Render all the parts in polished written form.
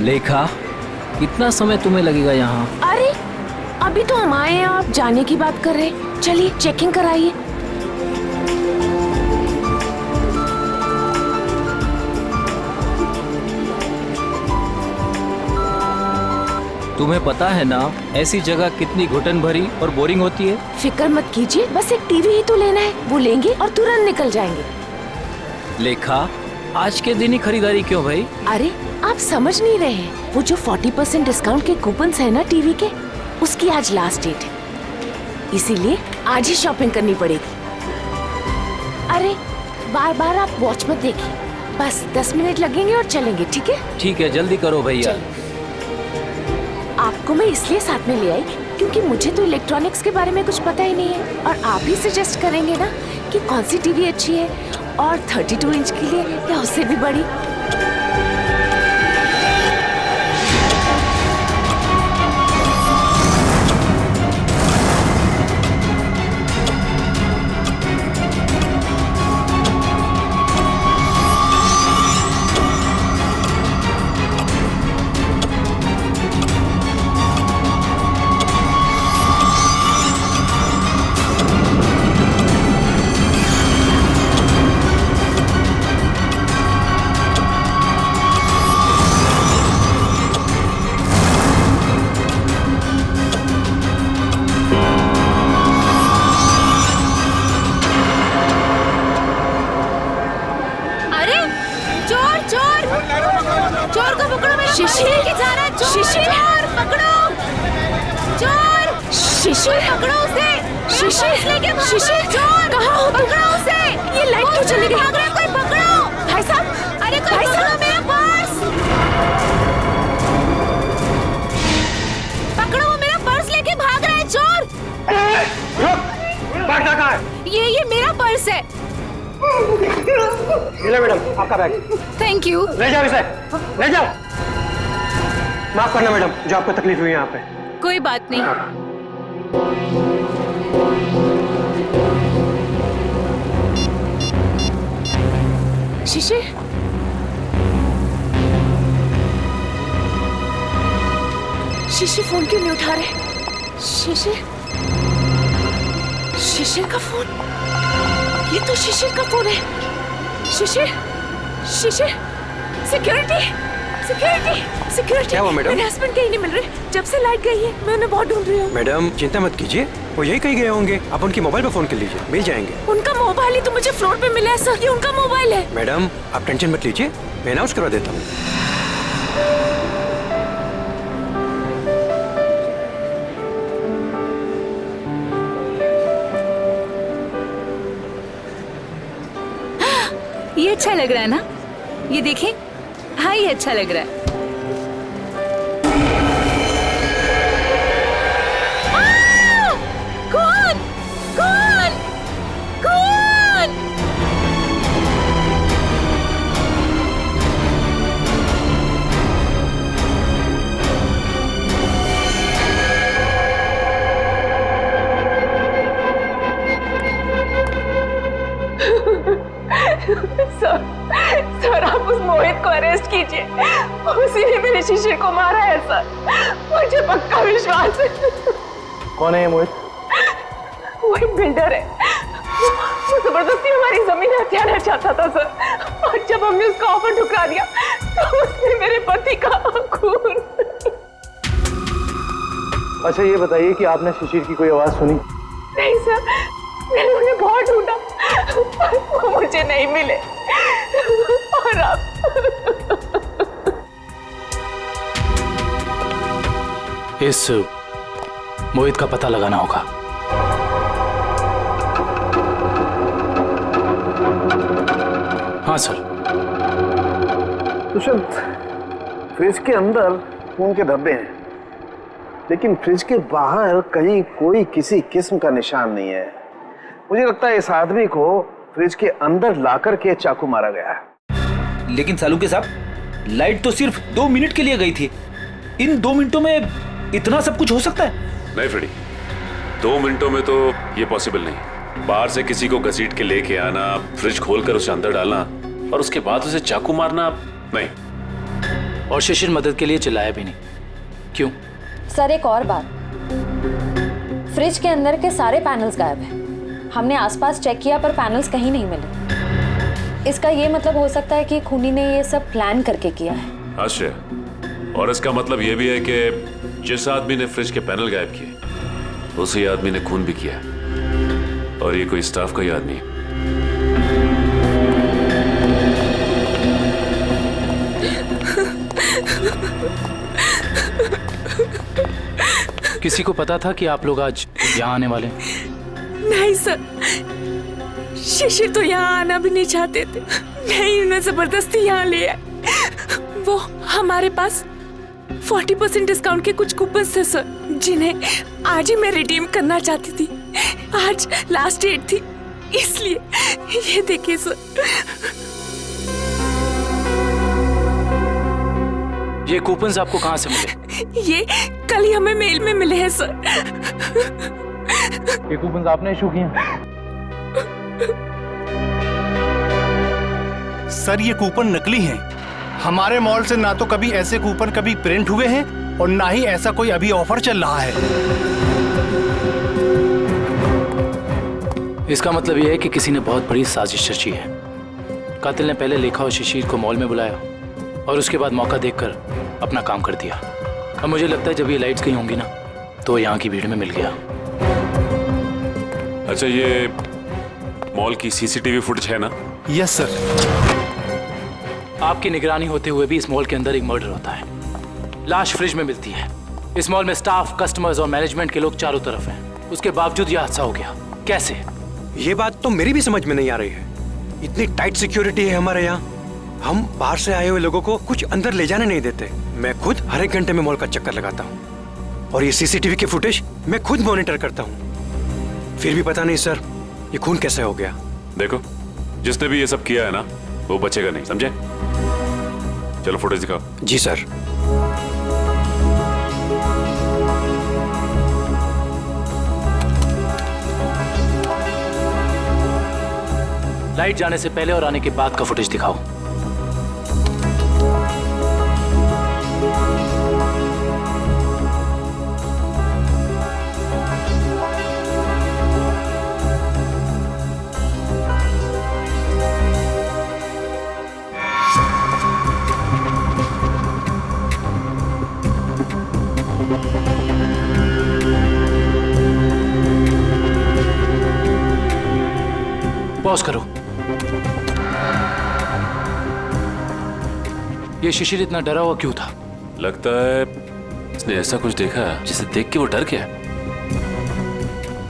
लेखा, कितना समय तुम्हें लगेगा यहाँ? अरे अभी तो हम आए हैं, आप जाने की बात कर रहे हैं। चलिए चेकिंग कराइए। तुम्हें पता है ना ऐसी जगह कितनी घुटन भरी और बोरिंग होती है? फिक्र मत कीजिए, बस एक टीवी ही तो लेना है, वो लेंगे और तुरंत निकल जाएंगे। लेखा, आज के दिन ही खरीदारी क्यों भाई? अरे आप समझ नहीं रहे हैं, वो जो 40% डिस्काउंट के कूपन्स है ना टीवी के, उसकी आज लास्ट डेट है, इसीलिए आज ही शॉपिंग करनी पड़ेगी। अरे बार बार आप वॉच मत देखिए, बस 10 मिनट लगेंगे और चलेंगे, ठीक है? ठीक है, जल्दी करो भैया। आपको मैं इसलिए साथ में ले आई क्योंकि मुझे तो इलेक्ट्रॉनिक्स के बारे में कुछ पता ही नहीं है, और आप ही सजेस्ट करेंगे ना कि कौन सी टीवी अच्छी है, और 32 इंच के लिए या उससे भी बड़ी। चोर को पकड़ो, मेरा शिशिर लेके जा रहा है। शिशिर पकड़ो, चोर शिशिर पकड़ो उसे। शिशिर लेके शिशिर चोर कहाँ हो? पकड़ो उसे। ये लाइट क्यों चली गई? भाग रहा है कोई, पकड़ो। भाई साहब, अरे कोई पकड़ो मेरा पर्स। पकड़ो, वो मेरा पर्स लेके भाग रहा है चोर। बैग कहाँ है? ये मेरा पर्स है। ले मैडम आपका बैग। Thank you. ले जाओ इसे, ले जाओ। माफ करना मैडम, जो आपको तकलीफ हुई यहाँ पे। कोई बात नहीं। शिशिर, शिशिर फोन क्यों नहीं उठा रहे? शिशिर, शिशिर का फोन, ये तो शिशिर का फोन है। शिशिर, शिशिर, सिक्योरिटी, सिक्योरिटी, सिक्योरिटी। क्या हुआ मैडम? मेरे हस्बैंड कहीं नहीं मिल रहे, जब से लाइट गई है मैं उन्हें बहुत ढूंढ रही हूँ। मैडम चिंता मत कीजिए, वो यही कहीं गए होंगे, आप उनकी मोबाइल पे फोन कर लीजिए, मिल जाएंगे। उनका मोबाइल ही तो मुझे फ्लोर पे मिला है सर, ये उनका मोबाइल है। मैडम आप टेंशन मत लीजिए, मैं अनाउंस करवा देता हूँ। ये अच्छा लग रहा है ना? ये देखें, हाँ ये अच्छा लग रहा है। कौन? कौन? कौन? सर आप उस मोहित को अरेस्ट कीजिए, उसी ने मेरे शिशिर को मारा है सर, मुझे पक्का विश्वास है। कौन है ये मोहित? वो एक बिल्डर है, वो जबरदस्ती हमारी जमीन हथियाना चाहता था सर, और जब हमने उसका ऑफर ठुकरा दिया तो उसने मेरे पति का खून। अच्छा ये बताइए कि आपने शिशिर की कोई आवाज सुनी? नहीं सर, मैंने उन्हें बहुत ढूंढा, वो मुझे नहीं मिले, और अब इस मोहित का पता लगाना होगा। हाँ सर। दुष्यंत, फ्रिज के अंदर खून के धब्बे हैं, लेकिन फ्रिज के बाहर कहीं कोई किसी किस्म का निशान नहीं है। मुझे लगता है इस आदमी को फ्रिज के अंदर लाकर के चाकू मारा गया है। लेकिन सालू के साहब, लाइट तो सिर्फ 2 मिनट के लिए गई थी, इन 2 मिनटों में इतना सब कुछ हो सकता है? नहीं फ्रेडी, 2 मिनटों में तो ये पॉसिबल नहीं। बाहर से किसी को घसीट के लेके आना, फ्रिज खोलकर उसे अंदर डालना और उसके बाद उसे चाकू मारना, नहीं। और शिशिर मदद के लिए चिल्लाया भी नहीं। क्यों? सर एक और बात, फ्रिज के अंदर के सारे पैनल्स गायब हैं। हमने आसपास चेक किया पर पैनल्स कहीं नहीं मिले। इसका ये मतलब हो सकता है कि खूनी ने ये सब प्लान करके किया है। आश्चर्य। और इसका मतलब ये भी है कि जिस आदमी ने फ्रिज के पैनल गायब किए उसी आदमी ने खून भी किया, और ये कोई स्टाफ का ही आदमी है। किसी को पता था कि आप लोग आज यहाँ आने वाले हैं? नहीं सर, शिशिर तो यहाँ आना भी नहीं चाहते थे। नहीं, उन्हें जबरदस्ती यहाँ ले आए। वो हमारे पास 40% डिस्काउंट के कुछ कूपन थे सर, जिन्हें आज ही मैं रिडीम करना चाहती थी। आज लास्ट डेट थी, इसलिए ये देखिए सर। ये कूपन्स आपको कहाँ से मिले? ये कल ही हमें मेल में मिले हैं सर। ये कूपन्स आपने इशू किए हैं? सर ये कूपन नकली हैं। हमारे मॉल से ना तो कभी ऐसे कूपन कभी प्रिंट हुए हैं और ना ही ऐसा कोई अभी ऑफर चल रहा है। इसका मतलब यह है कि किसी ने बहुत बड़ी साजिश रची है। कातिल ने पहले लेखा और शिशिर को मॉल में बुलाया और उसके बाद मौका देखकर अपना काम कर दिया। अब मुझे लगता है जब ये लाइट्स कहीं होंगी ना तो यहाँ की भीड़ में मिल गया। अच्छा, ये मॉल की सीसीटीवी फुटेज है ना? Yes sir. आपकी निगरानी होते हुए भी इस मॉल के अंदर एक मर्डर होता है। लाश फ्रिज में मिलती है। इस मॉल में स्टाफ, कस्टमर्स और मैनेजमेंट के लोग चारों तरफ हैं। उसके बावजूद यह हादसा हो गया। कैसे? ये बात तो मेरी भी समझ में नहीं आ रही है। इतनी टाइट सिक्योरिटी है हमारे यहाँ, हम बाहर से आए हुए लोगों को कुछ अंदर ले जाने नहीं देते। मैं खुद हर एक घंटे में मॉल का चक्कर लगाता हूँ और ये सीसीटीवी की फुटेज मैं खुद मॉनिटर करता हूँ। फिर भी पता नहीं सर, ये खून कैसे हो गया। देखो, जिसने भी ये सब किया है ना वो बचेगा नहीं, समझे? चलो फुटेज दिखाओ। जी सर। लाइट जाने से पहले और आने के बाद का फुटेज दिखाओ। पॉज करो। ये शिशिर इतना डरा हुआ क्यों था? लगता है इसने ऐसा कुछ देखा है जिसे देख के वो डर गया।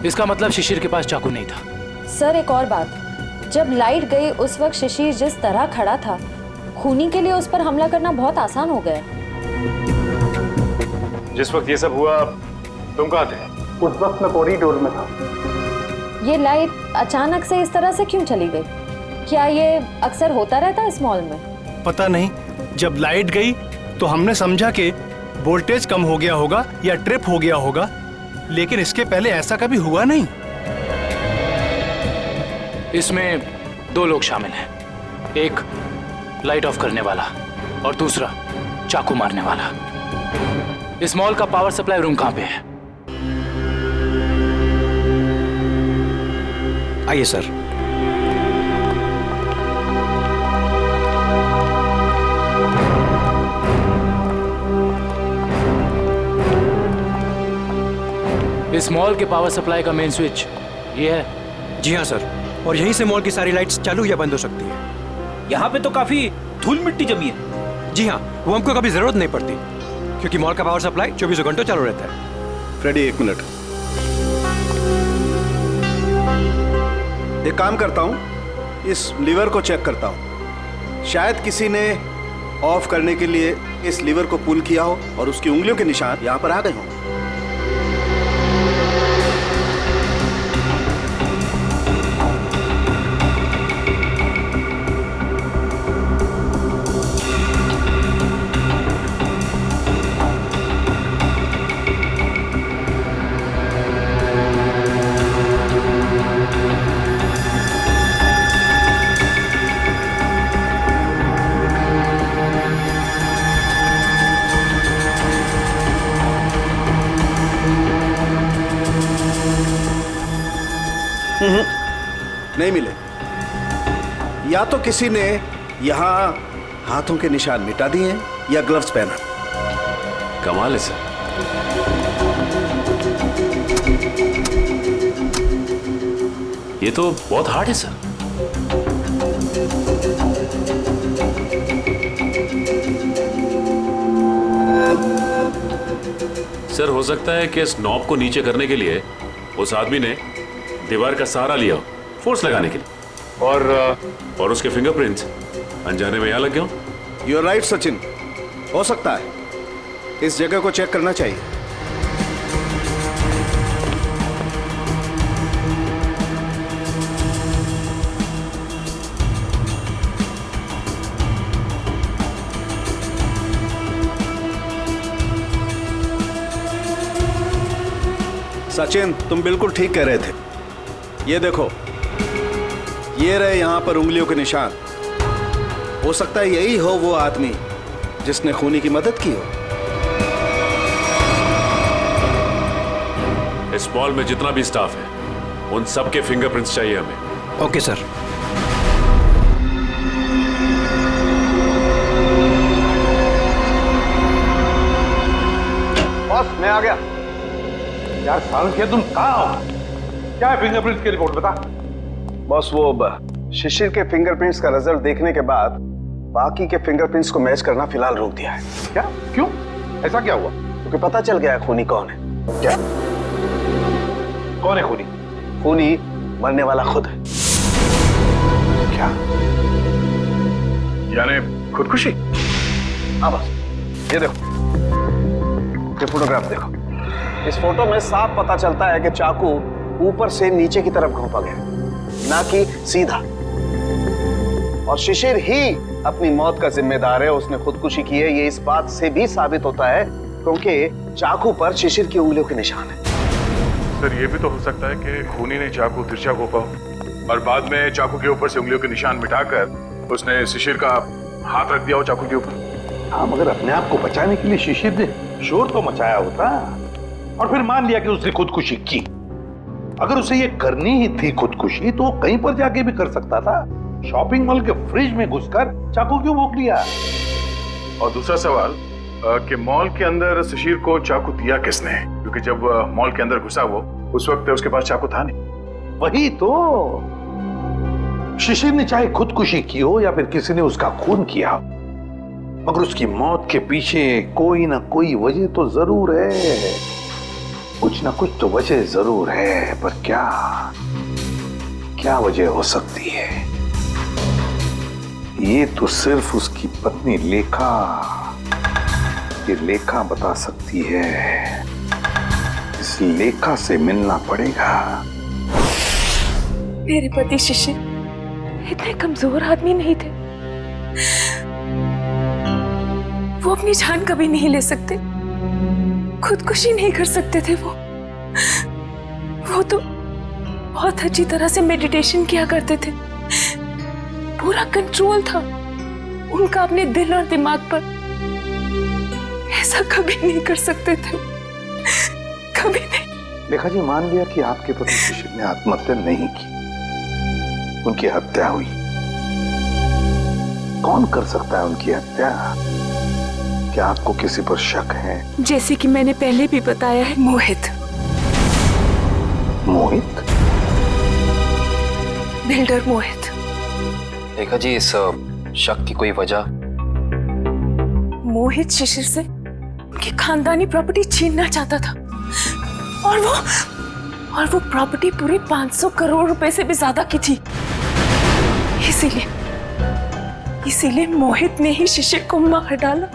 इसका मतलब शिशिर के पास चाकू नहीं था। सर एक और बात, जब लाइट गई उस वक्त शिशिर जिस तरह खड़ा था, खूनी के लिए उस पर हमला करना बहुत आसान हो गया। जिस वक्त ये सब हुआ तुम कहाँ थे? उस वक्त मैं कॉरिडोर में था। ये लाइट अचानक से इस तरह से क्यों चली गई? क्या ये अक्सर होता रहता है इस मॉल में? पता नहीं, जब लाइट गई तो हमने समझा कि वोल्टेज कम हो गया होगा या ट्रिप हो गया होगा, लेकिन इसके पहले ऐसा कभी हुआ नहीं। इसमें दो लोग शामिल हैं, एक लाइट ऑफ करने वाला और दूसरा चाकू मारने वाला। इस मॉल का पावर सप्लाई रूम कहाँ पे है? आइए सर। इस मॉल के पावर सप्लाई का मेन स्विच ये है? जी हाँ सर, और यहीं से मॉल की सारी लाइट्स चालू या बंद हो सकती है। यहाँ पे तो काफी धूल मिट्टी जमी है। जी हाँ, वो हमको कभी जरूरत नहीं पड़ती क्योंकि मॉल का पावर सप्लाई 24 घंटों चालू रहता है। फ्रेडी एक मिनट, एक काम करता हूँ, इस लीवर को चेक करता हूँ। शायद किसी ने ऑफ करने के लिए इस लीवर को पुल किया हो और उसकी उंगलियों के निशान यहाँ पर आ गए हों। नहीं मिले। या तो किसी ने यहाँ हाथों के निशान मिटा दिए हैं या ग्लव्स पहना। कमाल है सर। ये तो बहुत हार्ड है सर। सर हो सकता है कि इस नॉब को नीचे करने के लिए उस आदमी ने दीवार का सहारा लिया हो, फोर्स लगाने के लिए, और उसके फिंगरप्रिंट्स अनजाने में यहां लग गए हो। यू आर राइट सचिन, हो सकता है। इस जगह को चेक करना चाहिए। सचिन, तुम बिल्कुल ठीक कह रहे थे। ये देखो, ये रहे यहां पर उंगलियों के निशान। हो सकता है यही हो वो आदमी जिसने खूनी की मदद की हो। इस मॉल में जितना भी स्टाफ है उन सबके फिंगरप्रिंट्स चाहिए हमें। Okay sir. बॉस, मैं आ गया। यार सालंकिया, तुम कहाँ हो? क्या है फिंगरप्रिंट्स की रिपोर्ट, बता। बॉस, वो शिशिर के फिंगरप्रिंट्स का रिजल्ट देखने के बाद बाकी के फिंगरप्रिंट्स को मैच करना फिलहाल रोक दिया है। क्या? क्यों? ऐसा क्या हुआ? क्योंकि पता चल गया है खूनी कौन है। क्या? कौन है खूनी? खूनी मरने वाला खुद है। क्या? यानी खुदकुशी? हाँ बस, ये देखो, ये फोटोग्राफ देखो। इस फोटो में साफ पता चलता है कि चाकू ऊपर से नीचे की तरफ घोंपा गया, ना कि सीधा। और शिशिर ही अपनी मौत का जिम्मेदार है, उसने खुदकुशी की है। ये इस बात से भी साबित होता है क्योंकि चाकू पर शिशिर की उंगलियों के निशान है। सर, ये भी तो हो सकता है कि खूनी ने चाकू तिरछा घोंपा और बाद में चाकू के ऊपर से उंगलियों के निशान मिटाकर उसने शिशिर का हाथ रख दिया हो चाकू के ऊपर। हाँ, मगर अपने आप को बचाने के लिए शिशिर ने शोर तो मचाया होता और फिर मान लिया कि उसने खुदकुशी की। अगर उसे ये करनी ही थी खुदकुशी तो वो कहीं पर जाके भी कर सकता था। शॉपिंग मॉल के फ्रिज में घुसकर चाकू क्यों भोंक लिया? और दूसरा सवाल कि मॉल के अंदर शिशिर को चाकू दिया किसने? क्योंकि जब मॉल के अंदर घुसा वो, उस वक्त उसके पास चाकू था नहीं। वही तो, शिशिर ने चाहे खुदकुशी की हो या फिर किसी ने उसका खून किया, मगर उसकी मौत के पीछे कोई ना कोई वजह तो जरूर है। कुछ ना कुछ तो वजह जरूर है, पर क्या वजह हो सकती है? ये तो सिर्फ उसकी पत्नी लेखा बता सकती है। इस लेखा से मिलना पड़ेगा। मेरे पति शिशिर इतने कमजोर आदमी नहीं थे। वो अपनी जान कभी नहीं ले सकते, खुदकुशी नहीं कर सकते थे। वो तो बहुत अच्छी तरह से मेडिटेशन किया करते थे। पूरा कंट्रोल था उनका अपने दिल और दिमाग पर। ऐसा कभी नहीं कर सकते थे, कभी नहीं। लेखा जी, मान लिया कि आपके पति शिशिर ने आत्महत्या नहीं की, उनकी हत्या हुई। कौन कर सकता है उनकी हत्या? क्या आपको किसी पर शक है? जैसे कि मैंने पहले भी बताया है, मोहित। मोहित? बिल्डर मोहित। देखा जी, इस शक की कोई वजह? मोहित शिशिर से उनकी खानदानी प्रॉपर्टी छीनना चाहता था और वो प्रॉपर्टी पूरे 500 करोड़ रुपए से भी ज्यादा की थी। इसीलिए मोहित ने ही शिशिर को मार डाला।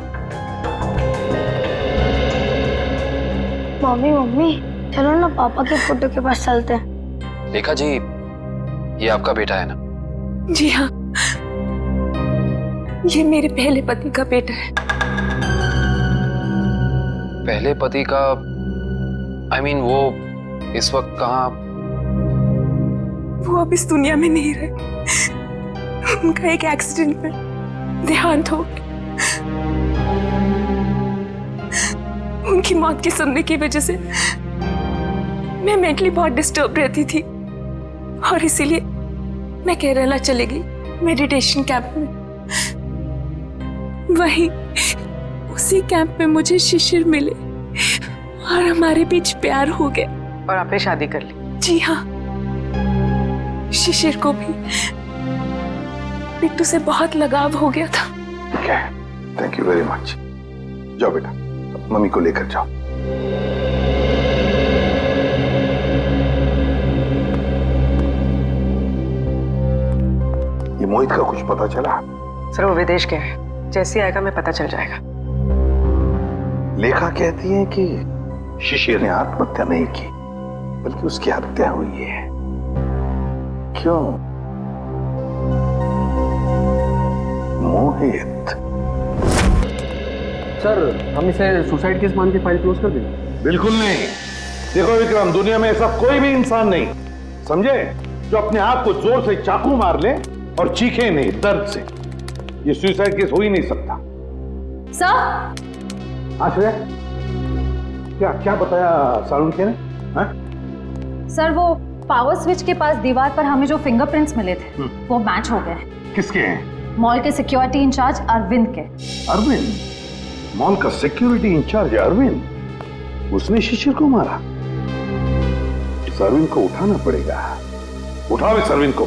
मम्मी चलो ना पापा के फोटो के पास चलते हैं। देखा जी, ये आपका बेटा है ना? जी हाँ, ये मेरे पहले पति का बेटा है। पहले पति का? I mean, वो इस वक्त कहाँ? वो अब इस दुनिया में नहीं रहे। उनका एक एक्सीडेंट में देहांत हो गया। उनकी मौत के सुनने की वजह से मैं मेंटली बहुत डिस्टर्ब रहती थी और इसीलिए मैं केरला चली गई मेडिटेशन कैंप में। वहीं उसी कैंप में मुझे शिशिर मिले और हमारे बीच प्यार हो गया। और आपने शादी कर ली? जी हाँ, शिशिर को भी बिट्टू से बहुत लगाव हो गया था। ठीक है, थैंक यू वेरी मच। जाओ बेटा, मम्मी को लेकर जाओ। ये मोहित का कुछ पता चला? सर वो विदेश गया है, जैसे आएगा मैं पता चल जाएगा। लेखा कहती है कि शिशिर ने आत्महत्या नहीं की बल्कि उसकी हत्या हुई है। क्यों? मोहित। सर हम इसे सुसाइड केस मान के फाइल क्लोज कर दें? बिल्कुल नहीं। देखो विक्रम, दुनिया में ऐसा कोई भी इंसान नहीं, समझे, जो अपने आप को जोर से चाकू मार ले और चीखे नहीं दर्द से। ये सुसाइड केस हो ही नहीं सकता। सर। आश्रय, क्या क्या बताया सालुंखे ने? सर वो पावर स्विच के पास दीवार पर हमें जो फिंगरप्रिंट्स मिले थे वो मैच हो गए। किसके हैं? मॉल के सिक्योरिटी इंचार्ज अरविंद के। अरविंद? मॉल का सिक्योरिटी इंचार्ज अरविंद? उसने शिशिर को मारा? इस अरविंद को उठाना पड़ेगा। उठाओ इस अरविंद को।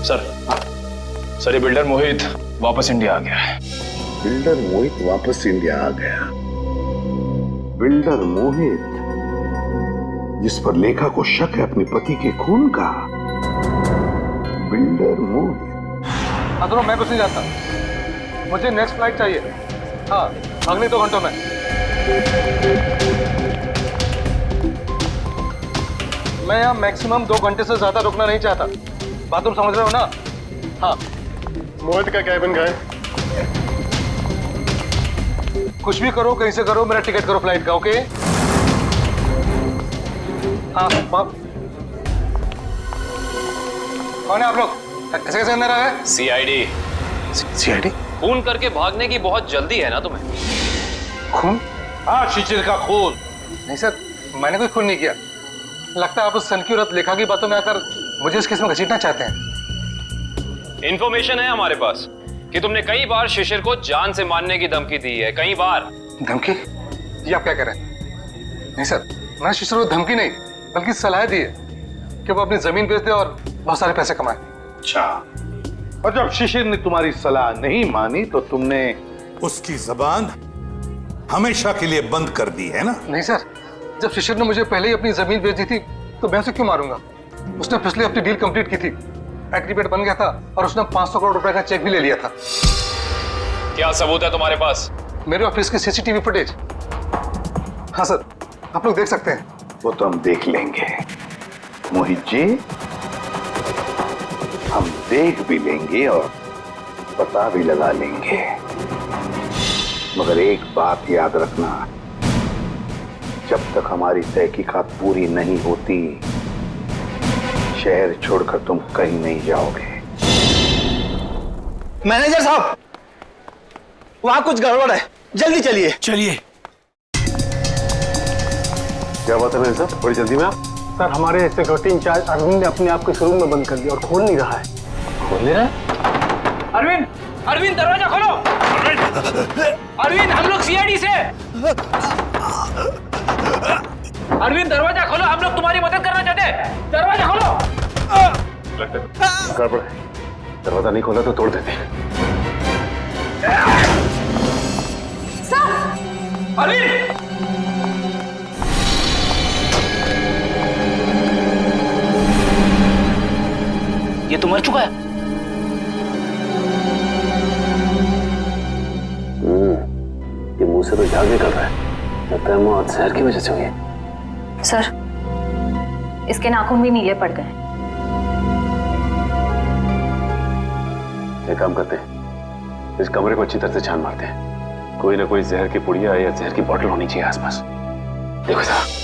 सर ये बिल्डर मोहित वापस इंडिया आ गया है। बिल्डर मोहित वापस इंडिया आ गया? बिल्डर मोहित जिस पर लेखा को शक है अपने पति के खून का? बिल्डर मोहित। अदरो मैं कुछ नहीं जानता, मुझे नेक्स्ट फ्लाइट चाहिए। हाँ, अगले 2 घंटों में। मैं यहाँ मैक्सिमम 2 घंटे से ज्यादा रुकना नहीं चाहता। बात तुम समझ रहे हो ना? हाँ। मोहित का कैबिन का है। कुछ भी करो, कहीं से करो, मेरा टिकट करो फ्लाइट का, ओके? हाँ, कौन है आप लोग? कैसे कैसे अंदर आए? सीआईडी। सीआईडी? खून करके भागने की बहुत जल्दी है ना तुम्हें? खून? हाँ, शिशिर का खून। नहीं सर, मैंने कोई खून नहीं किया। लगता है आप उस सनकी औरत लेखा की बातों में आकर मुझे इस केस में घसीटना चाहते हैं। इंफॉर्मेशन है हमारे पास कि तुमने कई बार शिशिर को जान से मारने की धमकी दी है, कई बार। धमकी? ये आप क्या कह रहे हैं? नहीं सर, मैंने शिशिर को धमकी नहीं बल्कि सलाह दी है कि वो अपनी जमीन बेच दे और बहुत सारे पैसे कमाए। अच्छा, और जब शिशिर ने तुम्हारी सलाह नहीं मानी तो तुमने उसकी जबान हमेशा के लिए बंद कर दी है ना? नहीं सर, जब शिशिर ने मुझे पहले ही अपनी जमीन बेच दी थी तो मैं उसे क्यों मारूंगा? उसने पिछले हफ्ते डील कंप्लीट की थी, एग्रीमेंट बन गया था और उसने 500 करोड़ रुपए का चेक भी ले लिया था। क्या सबूत है तुम्हारे पास? मेरे ऑफिस के सीसीटीवी फुटेज। हाँ सर, आप लोग देख सकते हैं। वो तो हम देख लेंगे मोहित जी, हम देख भी लेंगे और पता भी लगा लेंगे, मगर एक बात याद रखना, जब तक हमारी तहकीकात पूरी नहीं होती शहर छोड़कर तुम कहीं नहीं जाओगे। मैनेजर साहब, वहां कुछ गड़बड़ है, जल्दी चलिए। चलिए। क्या बात है मैनेजर साहब, बड़ी जल्दी में आप? सर, हमारे सिक्योरिटी इंचार्ज अरविंद ने अपने आप को इस रूम में बंद कर दिया और खोल नहीं रहा है। खोल नहीं रहा है? अरविंद, अरविंद दरवाजा खोलो। अरविंद, हम लोग सीआईडी से। अरविंद दरवाजा खोलो, हम लोग तुम्हारी मदद करना चाहते हैं। दरवाजा खोलो। गड़बड़ है, दरवाजा नहीं खोला तो तोड़ देते। अरविंद, ये तो मर चुका है। ये मुंह से तो झाग निकल रहा है, लगता है मौत जहर की वजह से हुई है। सर, इसके नाखून भी नीले पड़ गए। एक काम करते हैं, इस कमरे को अच्छी तरह से छान मारते हैं, कोई ना कोई जहर की पुड़िया या जहर की बोतल होनी चाहिए आसपास। देखो साहब।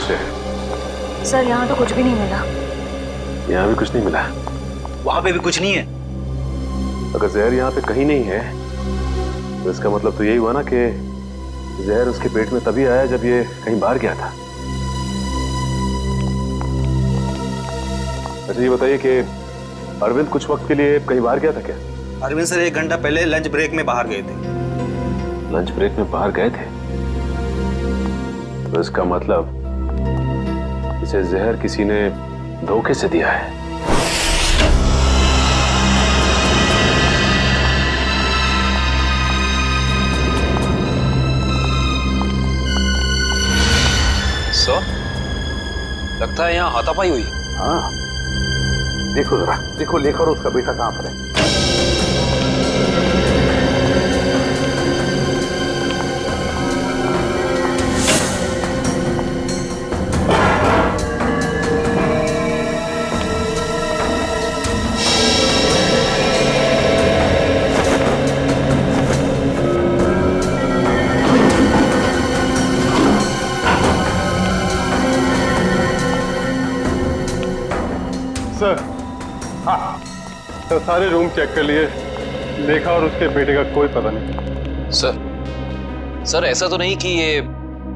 से? सर यहाँ तो कुछ भी नहीं मिला। यहाँ भी कुछ नहीं मिला? वहां पे भी कुछ नहीं है। अगर जहर यहाँ पे कहीं नहीं है तो इसका मतलब तो यही हुआ ना कि जहर उसके पेट में तभी आया जब ये कहीं बाहर गया था। अच्छा ये बताइए कि अरविंद कुछ वक्त के लिए कहीं बाहर गया था क्या? अरविंद सर 1 घंटा पहले लंच ब्रेक में बाहर गए थे। लंच ब्रेक में बाहर गए थे? तो इसका मतलब इसे जहर किसी ने धोखे से दिया है। सर, लगता है यहाँ हाथापाई हुई। हाँ, देखो जरा, देखो लेखा और उसका बेटा कहाँ पर है। सर, हाँ, तो सारे रूम चेक कर लिए, लेखा और उसके बेटे का कोई पता नहीं। सर ऐसा तो नहीं कि ये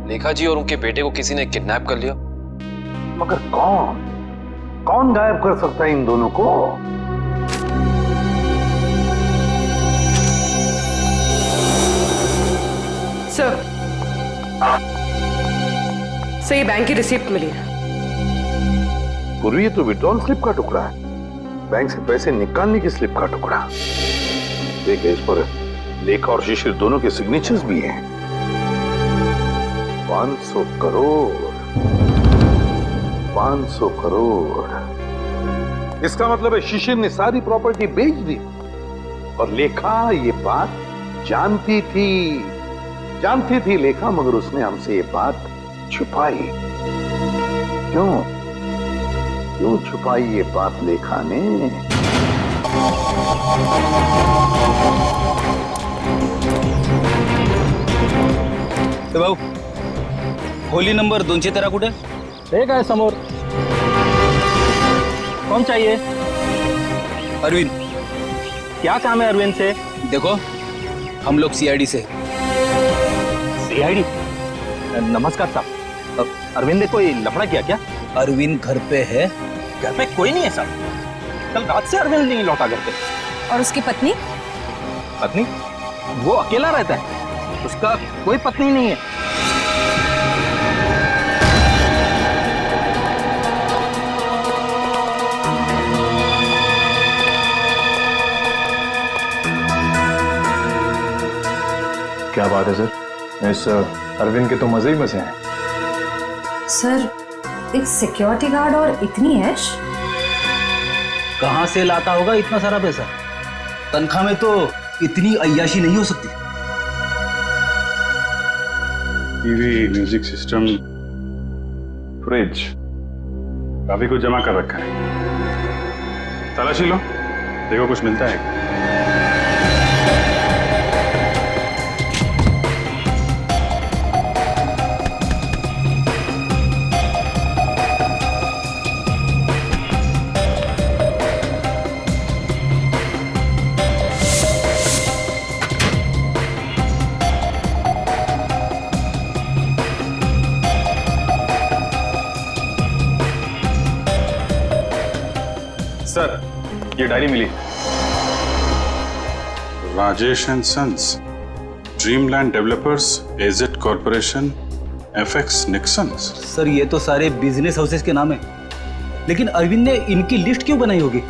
लेखा जी और उनके बेटे को किसी ने किडनैप कर लिया? मगर कौन गायब कर सकता है इन दोनों को? सर, ये बैंक की रिसिप्ट मिली है। पूर्वी ये तो विड्रॉल स्लिप का टुकड़ा है, बैंक से पैसे निकालने की स्लिप का टुकड़ा। देखिए इस पर लेखा और शिशिर दोनों के सिग्नेचर्स भी हैं। 500 करोड़, 500 करोड़। इसका मतलब है शिशिर ने सारी प्रॉपर्टी बेच दी और लेखा ये बात जानती थी लेखा, मगर उसने हमसे ये बात छुपाई। क्यों छुपाई ये बात लेखा ने? भाऊ, खोली नंबर 213 कुठे? हे काय समोर. कौन चाहिए? अरविंद. क्या काम है अरविंद से? देखो, हम लोग सीआईडी से। सीआईडी? नमस्कार साहब, अरविंद ने कोई लफड़ा किया क्या? अरविंद घर पे है। घर पे कोई नहीं है साहब, कल रात से अरविंद नहीं लौटा घर पे। और उसकी पत्नी? पत्नी? वो अकेला रहता है, उसका कोई पत्नी नहीं है। क्या बात है सर, इस अरविंद के तो मजे ही मजे हैं। सर, एक सिक्योरिटी गार्ड और इतनी ऐश? कहां से लाता होगा इतना सारा पैसा? तनख्वाह में तो इतनी अय्याशी नहीं हो सकती। टीवी, म्यूजिक सिस्टम, फ्रिज, काफी कुछ जमा कर रखा है। तलाशी लो, देखो कुछ मिलता है। सर, ये डायरी मिली। Rajesh and sons, dreamland developers, एजेट कॉर्पोरेशन, एफएक्स निक्सन्स। सर, ये तो सारे बिजनेस हाउसेस के नाम है, लेकिन अरविंद ने इनकी लिस्ट क्यों बनाई होगी?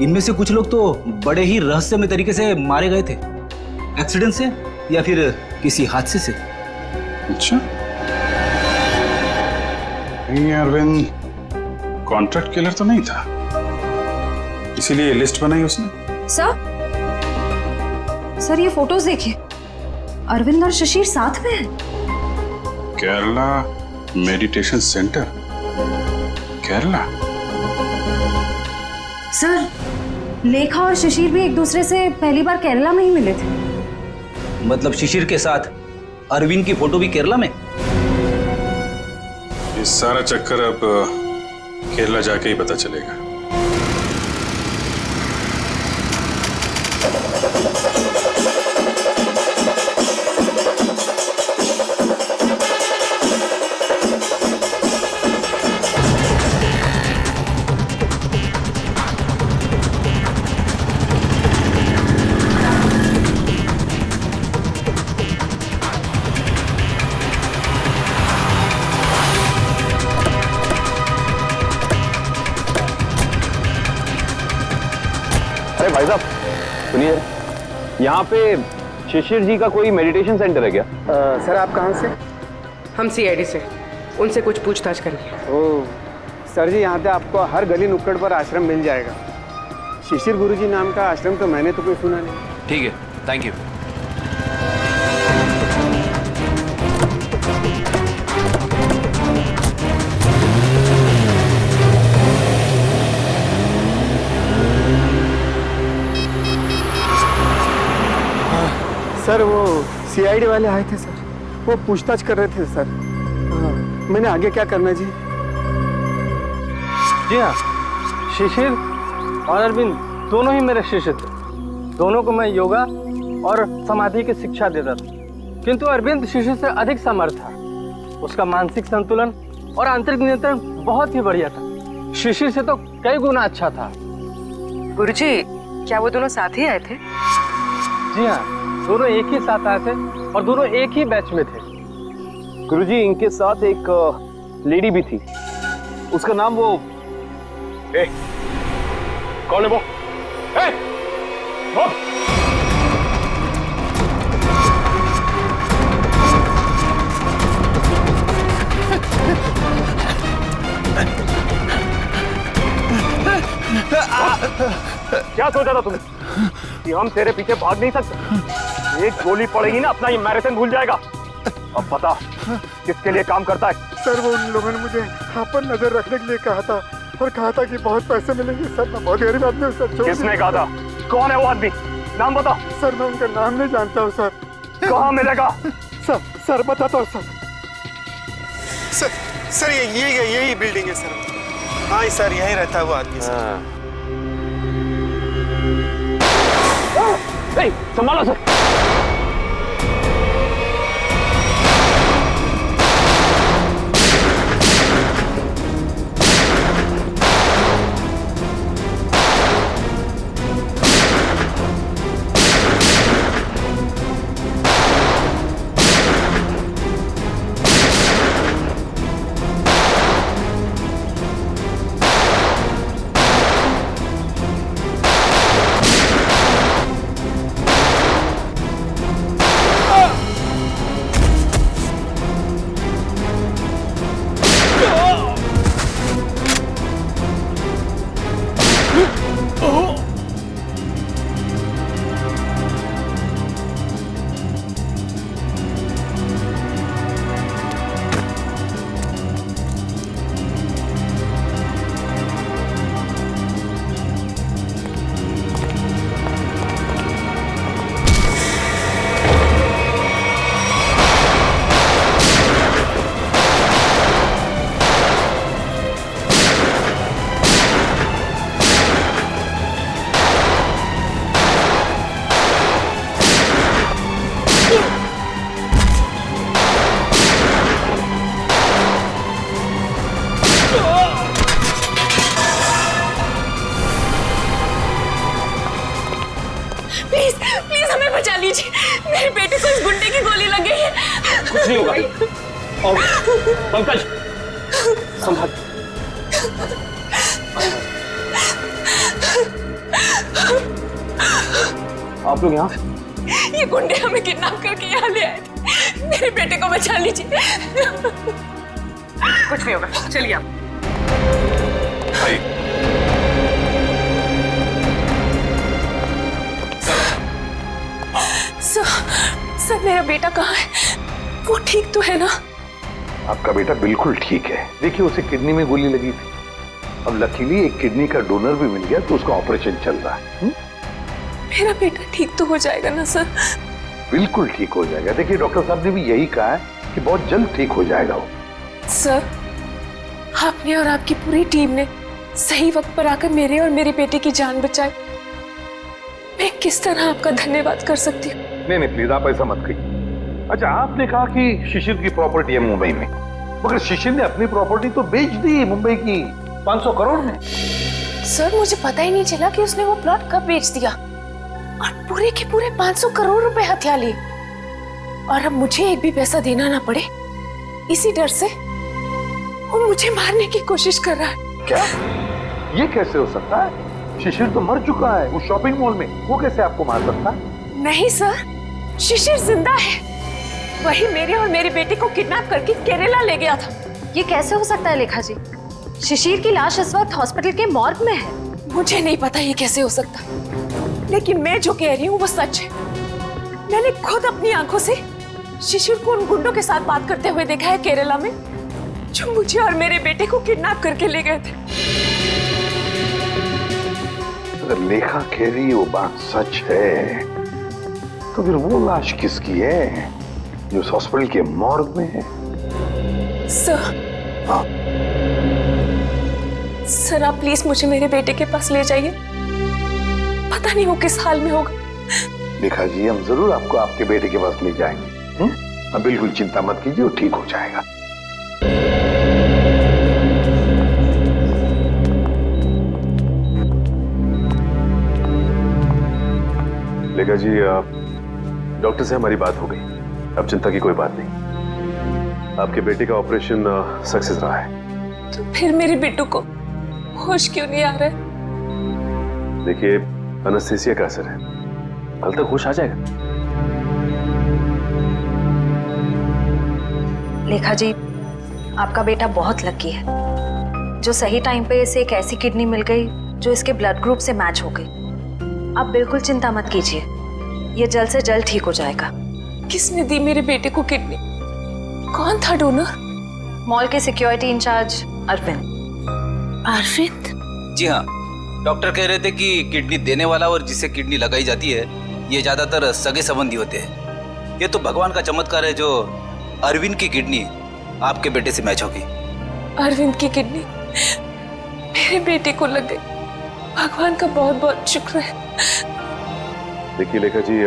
इनमें से कुछ लोग तो बड़े ही रहस्यमय तरीके से मारे गए थे, एक्सीडेंट से या फिर किसी हादसे से। अच्छा, ये अरविंद कॉन्ट्रैक्ट किलर तो नहीं था, इसीलिए लिस्ट बनाई उसने। सर ये फोटोज देखिए, अरविंद और शशिर साथ में हैं। Kerala meditation centre, Kerala. Sir, लेखा और शिशिर भी एक दूसरे से पहली बार केरला में ही मिले थे। मतलब शिशिर के साथ अरविंद की फोटो भी केरला में? ये सारा चक्कर अब केरला जाके ही पता चलेगा। अरे भाई साहब सुनिए, यहाँ पे शिशिर जी का कोई मेडिटेशन सेंटर है क्या? सर आप कहाँ से? हम सीआईडी से, उनसे कुछ पूछताछ करनी है। ओह सर जी, यहाँ पे आपको हर गली नुक्कड़ पर आश्रम मिल जाएगा। शिशिर गुरुजी नाम का आश्रम तो मैंने तो कोई सुना नहीं। ठीक है, थैंक यू। सर वो सीआईडी वाले आए थे सर, वो पूछताछ कर रहे थे सर। मैंने आगे क्या करना जी? जी हाँ, शिशिर और अरविंद दोनों ही मेरे शिष्य थे। दोनों को मैं योगा और समाधि की शिक्षा देता था, किंतु अरविंद शिशिर से अधिक समर्थ था। उसका मानसिक संतुलन और आंतरिक नियंत्रण बहुत ही बढ़िया था। शिशिर से तो कई गुना अच्छा था। गुरुजी, क्या वो दोनों साथ ही आए थे? जी हाँ, दोनों एक ही साथ आए थे और दोनों एक ही बैच में थे। गुरुजी, इनके साथ एक लेडी भी थी, उसका नाम वो कौन है वो? वो? क्या सोचा था तुमने कि हम तेरे पीछे भाग नहीं सकते? एक गोली पड़ेगी ना, अपना ये मैराथन भूल जाएगा। अब पता किसके लिए काम करता है? सर वो उन लोगों ने मुझे यहाँ पर नजर रखने के लिए कहा था और कहा था कि बहुत पैसे मिलेंगे। सर मैं बहुत गरीब आदमी हूँ सर। किसने कहा था? कौन है वो आदमी? नाम बता। सर मैं उनका नाम नहीं जानता हूँ सर। कहाँ मिलेगा? सर बताता हूँ सर। सर यही बिल्डिंग है सर। हाँ सर, यही रहता है वो आदमी सर। संभालो सर। प्लीज हमें बचा लीजिए, मेरे बेटे को इस गुंडे की गोली लग गई है। कुछ नहीं होगा। और पंकज संभाल। आप लोग यहाँ? ये गुंडे हमें किडनैप करके यहाँ ले आए थे। मेरे बेटे को बचा लीजिए। कुछ नहीं होगा, चलिए आप। सर मेरा बेटा कहाँ है? वो ठीक तो है ना? आपका बेटा बिल्कुल ठीक है। देखिए उसे किडनी में गोली लगी थी, अब लकीली एक किडनी का डोनर भी मिल गया तो उसका ऑपरेशन चल रहा है। मेरा बेटा ठीक तो हो जाएगा ना सर? बिल्कुल ठीक हो जाएगा। देखिए डॉक्टर साहब ने भी यही कहा है कि बहुत जल्द ठीक हो जाएगा वो। सर आपने और आपकी पूरी टीम ने सही वक्त पर आकर मेरे और मेरे बेटे की जान बचाई। मैं किस तरह आपका धन्यवाद कर सकती हूँ? नहीं प्लीज आप ऐसा मत कहिए। अच्छा, आपने कहा कि शिशिर की प्रॉपर्टी है मुंबई में, मगर शिशिर ने अपनी प्रॉपर्टी तो बेच दी मुंबई की 500 करोड़ में। सर, मुझे पता ही नहीं चला कि उसने वो प्लॉट कब बेच दिया और पूरे के पूरे 500 करोड़ रुपए हथिया लिए। और अब मुझे एक भी पैसा देना ना पड़े, इसी डर से वो मुझे मारने की कोशिश कर रहा है। क्या? ये कैसे हो सकता है? शिशिर तो मर चुका है उस शॉपिंग मॉल में, वो कैसे आपको मार सकता है? नहीं सर, शिशिर जिंदा है। वही मेरे और मेरे बेटे को किडनैप करके केरला ले गया था। ये कैसे हो सकता है लेखा जी? शिशिर की लाश इस वक्त हॉस्पिटल के मॉर्ग में है। मुझे नहीं पता ये कैसे हो सकता, लेकिन मैं जो कह रही हूँ वो सच है। मैंने खुद अपनी आंखों से शिशिर को उन गुंडों के साथ बात करते हुए देखा है केरला में, जो मुझे और मेरे बेटे को किडनैप करके ले गए थे। अगर लेखा कह रही वो बात सच है, तो फिर वो लाश किसकी है जो उस हॉस्पिटल के मॉर्ग में है? सर, हाँ? सर आप प्लीज मुझे मेरे बेटे के पास ले जाइए। पता नहीं वो किस हाल में होगा। लेखा जी, हम जरूर आपको आपके बेटे के पास ले जाएंगे। अब बिल्कुल चिंता मत कीजिए, वो ठीक हो जाएगा। लेखा जी, डॉक्टर से हमारी बात हो गई, अब चिंता की कोई बात नहीं। आपके बेटे का ऑपरेशन सक्सेस रहा है। तो फिर मेरे बेटू को होश क्यों नहीं आ रहा है? देखिए, एनेस्थीसिया का असर है, कल तक होश आ जाएगा। लेखा जी, आपका बेटा बहुत लकी है जो सही टाइम पे इसे एक ऐसी किडनी मिल गई जो इसके ब्लड ग्रुप से मैच हो गई। आप बिल्कुल चिंता मत कीजिए, ये जल्द से जल्द ठीक हो जाएगा। किसने दी मेरे बेटे को किडनी? कौन था डोनर? मॉल के सिक्योरिटी इंचार्ज अरविंद। अरविंद? जी हाँ, डॉक्टर कह रहे थे कि किडनी देने वाला और जिसे किडनी लगाई जाती है ये ज्यादातर सगे संबंधी होते हैं। ये तो भगवान का चमत्कार है जो अरविंद की किडनी आपके बेटे से मैच हो गई। अरविंद की किडनी मेरे बेटे को लग गई। भगवान का बहुत बहुत शुक्र है। देखिए लेखा जी,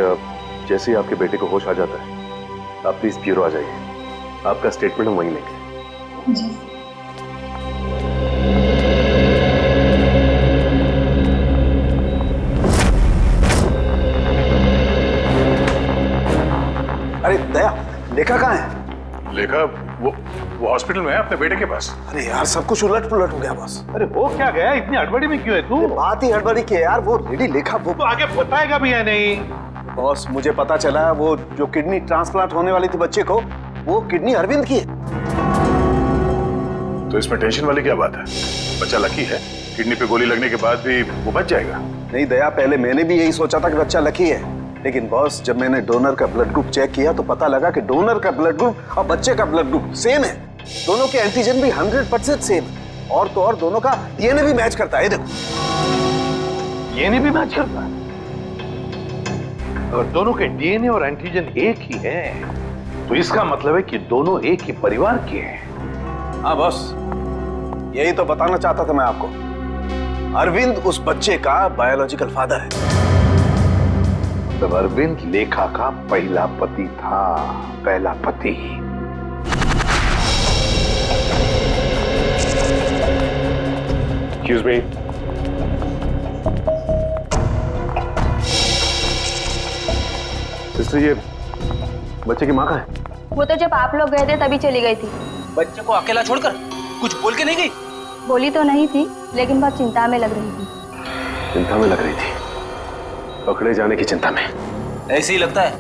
जैसे ही आपके बेटे को होश आ जाता है, आप प्लीज ब्यूरो आ जाइए। आपका स्टेटमेंट हम वहीं लेंगे। जी। अरे दया, लेखा कहाँ है? लेखा वो हॉस्पिटल में है, अपने बेटे के पास। अरे यार, सब कुछ उलट पुलट हो गया बॉस। अरे वो क्या गया, इतनी हड़बड़ी में क्यों है तू? बात ही हड़बड़ी की है यार। वो लेडी लेखा वो तो आगे बताएगा भी या नहीं? बॉस, मुझे पता चला वो जो किडनी ट्रांसप्लांट होने वाली थी बच्चे को, वो किडनी अरविंद की है। तो इसमें टेंशन वाली क्या बात है? बच्चा लकी है, किडनी पे गोली लगने के बाद भी वो बच जाएगा। नहीं दया, पहले मैंने भी यही सोचा था कि बच्चा लकी है, लेकिन बॉस जब मैंने डोनर का ब्लड ग्रुप चेक किया तो पता लगा कि डोनर का ब्लड ग्रुप और बच्चे का ब्लड ग्रुप सेम है। दोनों के एंटीजन भी 100% सेम है, और तो और दोनों का डीएनए भी मैच करता है। देखो, डीएनए भी मैच करता है। अगर दोनों के डीएनए और एंटीजन एक ही है तो इसका मतलब है कि दोनों एक ही परिवार के हैं। हाँ बॉस, यही तो बताना चाहता था मैं आपको। अरविंद उस बच्चे का बायोलॉजिकल फादर है। तब अरविंद लेखा का पहला पति था, पहला पति। Excuse me. सिस्टर, ये बच्चे की माँ कहाँ है? वो तो जब आप लोग गए थे तभी चली गई थी। बच्चे को अकेला छोड़कर कुछ बोल के नहीं गई? बोली तो नहीं थी, लेकिन बहुत चिंता में लग रही थी। चिंता में लग रही थी? पकड़े जाने की चिंता में? ऐसे ही लगता है।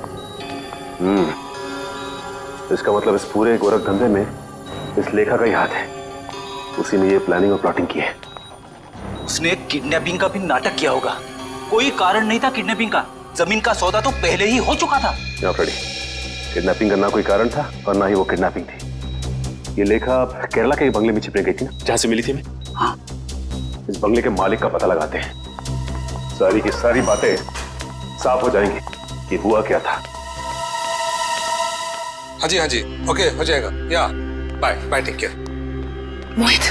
इसका मतलब इस पूरे गोरख धंधे में इस लेखा का ही हाथ है। उसी ने ये प्लानिंग और प्लॉटिंग की है। उसने किडनैपिंग का भी नाटक किया होगा। कोई कारण नहीं था किडनैपिंग का। जमीन का सौदा तो पहले ही हो चुका था। फ्रेडी, किडनैपिंग का ना कोई कारण था और ना ही वो किडनैपिंग थी। ये लेखा केरला के बंगले में छिपने गई थी ना, जहां से मिली थी मैं। हाँ। इस बंगले के मालिक का पता लगाते हैं, सारी की सारी बातें साफ हो जाएंगी कि हुआ क्या था। हाँ जी, ओके, हो जाएगा। या बाय बाय, टेक केयर। मोहित,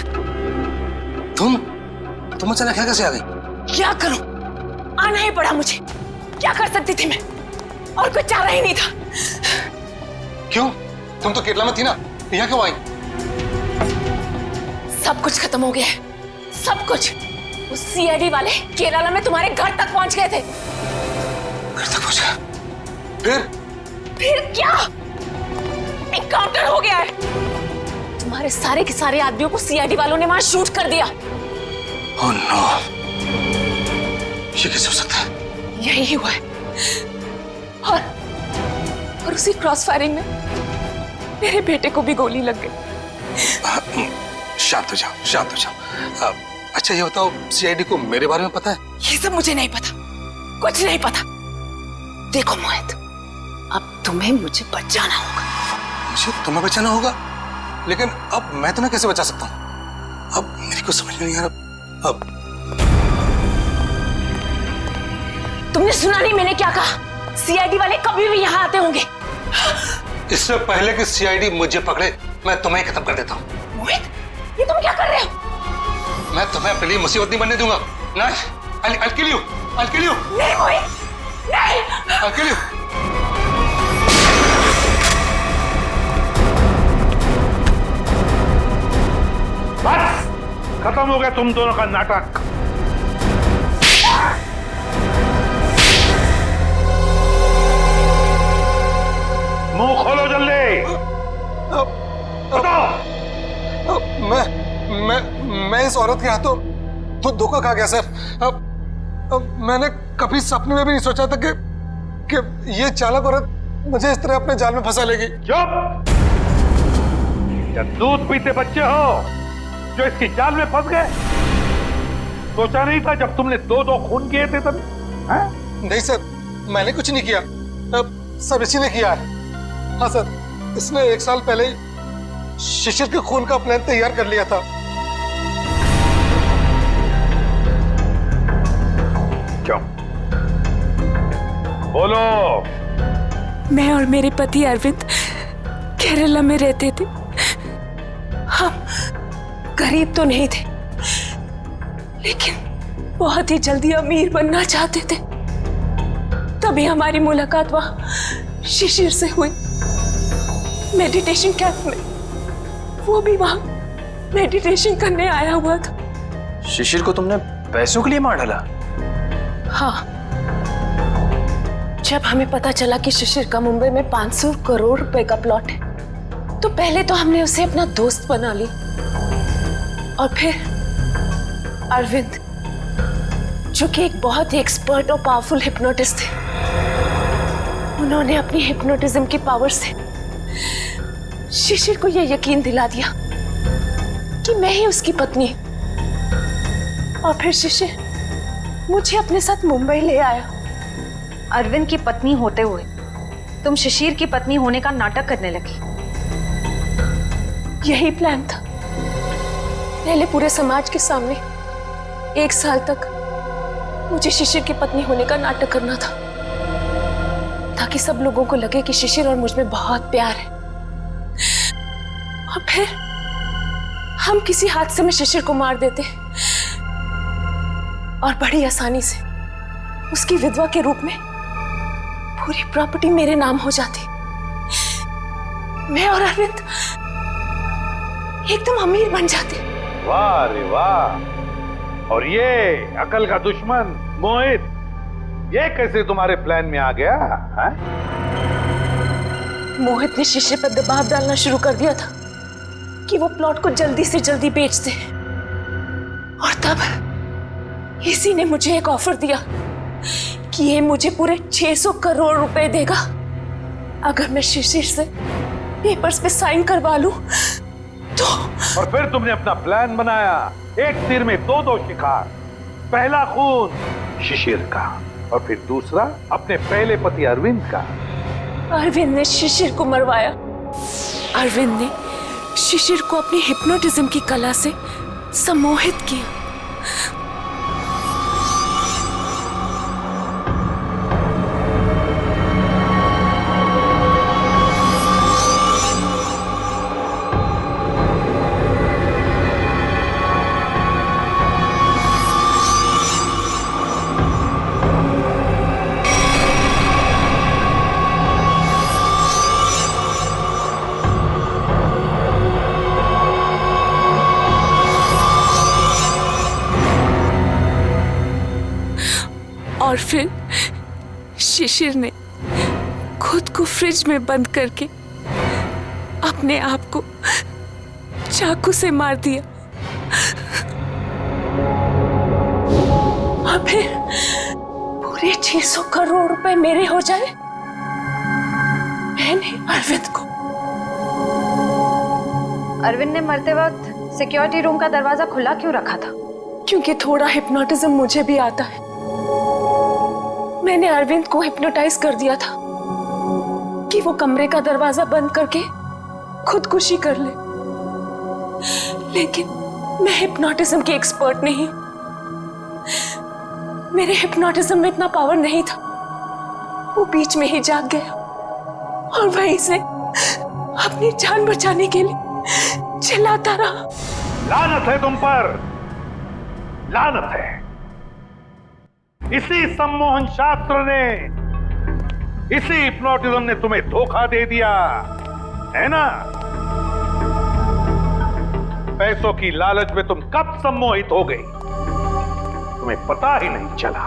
तुम अचानक यहाँ कैसे आ गई? क्या करूं? आना ही पड़ा मुझे। क्या कर सकती थी मैं? और कुछ चारा ही नहीं था। क्यों? तुम तो केरला में थी ना, यहाँ क्यों आई? सब कुछ खत्म हो गया है, सब कुछ। उस सीआईडी वाले केरला में तुम्हारे घर तक पहुंच गए थे। घर तक पहुंच गया? फिर क्या? एनकाउंटर हो गया है। तुम्हारे सारे के सारे आदमियों को सीआईडी वालों ने वहां शूट कर दिया। ओह नो, ये कैसे हो सकता है? यही हुआ है। और उसी क्रॉस फायरिंग में मेरे बेटे को भी गोली लग गई। शांत हो जाओ, शांत हो जाओ। अच्छा ये बताओ, सीआईडी को मेरे बारे में पता है? ये सब मुझे नहीं पता, कुछ नहीं पता। देखो मोहित, अब तुम्हें मुझे बचाना होगा। मुझे तुम्हें बचाना होगा? लेकिन अब मैं तुम्हें कैसे बचा सकता हूँ? अब मेरी कुछ समझ में नहीं आ रहा। अब तुमने सुना नहीं मैंने क्या कहा? सीआईडी वाले कभी भी यहाँ आते होंगे। इससे पहले कि सीआईडी मुझे पकड़े, मैं तुम्हें खत्म कर देता हूँ। मोहित, ये तुम क्या कर रहे हो? मैं तुम्हें अपने लिए मुसीबत नहीं बनने दूंगा। नहीं, I'll kill you, I'll kill you। नहीं मोहित, नहीं। I'll kill you। बस, खत्म हो गया तुम दोनों का नाटक। मुंह खोलो जल्दी। बताओ। मैं इस औरत के हाथों तो धोखा खा गया सर। अब मैंने कभी सपने में भी नहीं सोचा था कि ये चालाक औरत मुझे इस तरह अपने जाल में फंसा लेगी। चुप! क्या दूध पीते बच्चे हो जो इसकी जाल में फंस गए? सोचा नहीं था जब तुमने दो खून किए थे तब? नहीं सर, मैंने कुछ नहीं किया। सब इसी ने किया है। हाँ सर, इसने 1 साल पहले ही शिशिर के खून का प्लान तैयार कर लिया था। क्यों? बोलो। मैं और मेरे पति अरविंद केरला में रहते थे। हम गरीब तो नहीं थे, लेकिन बहुत ही जल्दी अमीर बनना चाहते थे। तभी हमारी मुलाकात वहां शिशिर से हुई, मेडिटेशन कैंप में। वो भी वहां मेडिटेशन करने आया हुआ था। शिशिर को तुमने पैसों के लिए मार डाला? हाँ, जब हमें पता चला कि शिशिर का मुंबई में 500 करोड़ रुपए का प्लॉट है, तो पहले तो हमने उसे अपना दोस्त बना ली, और फिर अरविंद, जो कि एक बहुत ही एक्सपर्ट और पावरफुल हिप्नोटिस्ट थे, उन्होंने अपनी हिप्नोटिज्म की पावर से शिशिर को यह यकीन दिला दिया कि मैं ही उसकी पत्नी। और फिर शिशिर मुझे अपने साथ मुंबई ले आया। अरविंद की पत्नी होते हुए तुम शिशिर की पत्नी होने का नाटक करने लगी। यही प्लान था। पहले पूरे समाज के सामने 1 साल तक मुझे शिशिर की पत्नी होने का नाटक करना था, ताकि सब लोगों को लगे कि शिशिर और मुझ में बहुत प्यार है। और फिर हम किसी हादसे में शिशिर को मार देते और बड़ी आसानी से उसकी विधवा के रूप में पूरी प्रॉपर्टी मेरे नाम हो जाती। मैं और अरविंद एकदम अमीर बन जाते। वाह रे वाह! और ये अकल का दुश्मन मोहित, ये कैसे तुम्हारे प्लान में आ गया? मोहित ने शिशिर पर दबाव डालना शुरू कर दिया था कि वो प्लॉट को जल्दी से जल्दी बेच दे। और तब इसी ने मुझे एक ऑफर दिया कि ये मुझे पूरे 600 करोड़ रुपए देगा अगर मैं शिशिर से पेपर्स पे साइन करवा लूं तो। और फिर तुमने अपना प्लान बनाया, एक तीर में दो शिकार। पहला खून शिशिर का, और फिर दूसरा अपने पहले पति अरविंद का। अरविंद ने शिशिर को मरवाया। अरविंद ने शिशिर को अपनी हिप्नोटिज्म की कला से सम्मोहित किया। और फिर शिशिर ने खुद को फ्रिज में बंद करके अपने आप को चाकू से मार दिया। और फिर पूरे 600 करोड़ रुपए मेरे हो जाए। मैंने अरविंद को। अरविंद ने मरते वक्त सिक्योरिटी रूम का दरवाजा खुला क्यों रखा था? क्योंकि थोड़ा हिप्नोटिज्म मुझे भी आता है। मैंने अरविंद को हिप्नोटाइज कर दिया था कि वो कमरे का दरवाजा बंद करके खुदकुशी कर ले। लेकिन मैं हिप्नोटिज्म की एक्सपर्ट नहीं। मेरे हिप्नोटिज्म में इतना पावर नहीं था। वो बीच में ही जाग गया और वहीं से अपनी जान बचाने के लिए चिल्लाता रहा। लानत है तुम पर, लानत है। इसी सम्मोहन शास्त्र ने, इसी हिप्नोटिज्म ने तुम्हें धोखा दे दिया है ना? पैसों की लालच में तुम कब सम्मोहित हो गई, तुम्हें पता ही नहीं चला।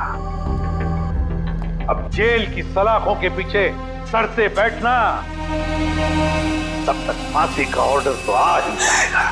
अब जेल की सलाखों के पीछे सड़ते बैठना, तब तक फांसी का ऑर्डर तो आ ही जाएगा।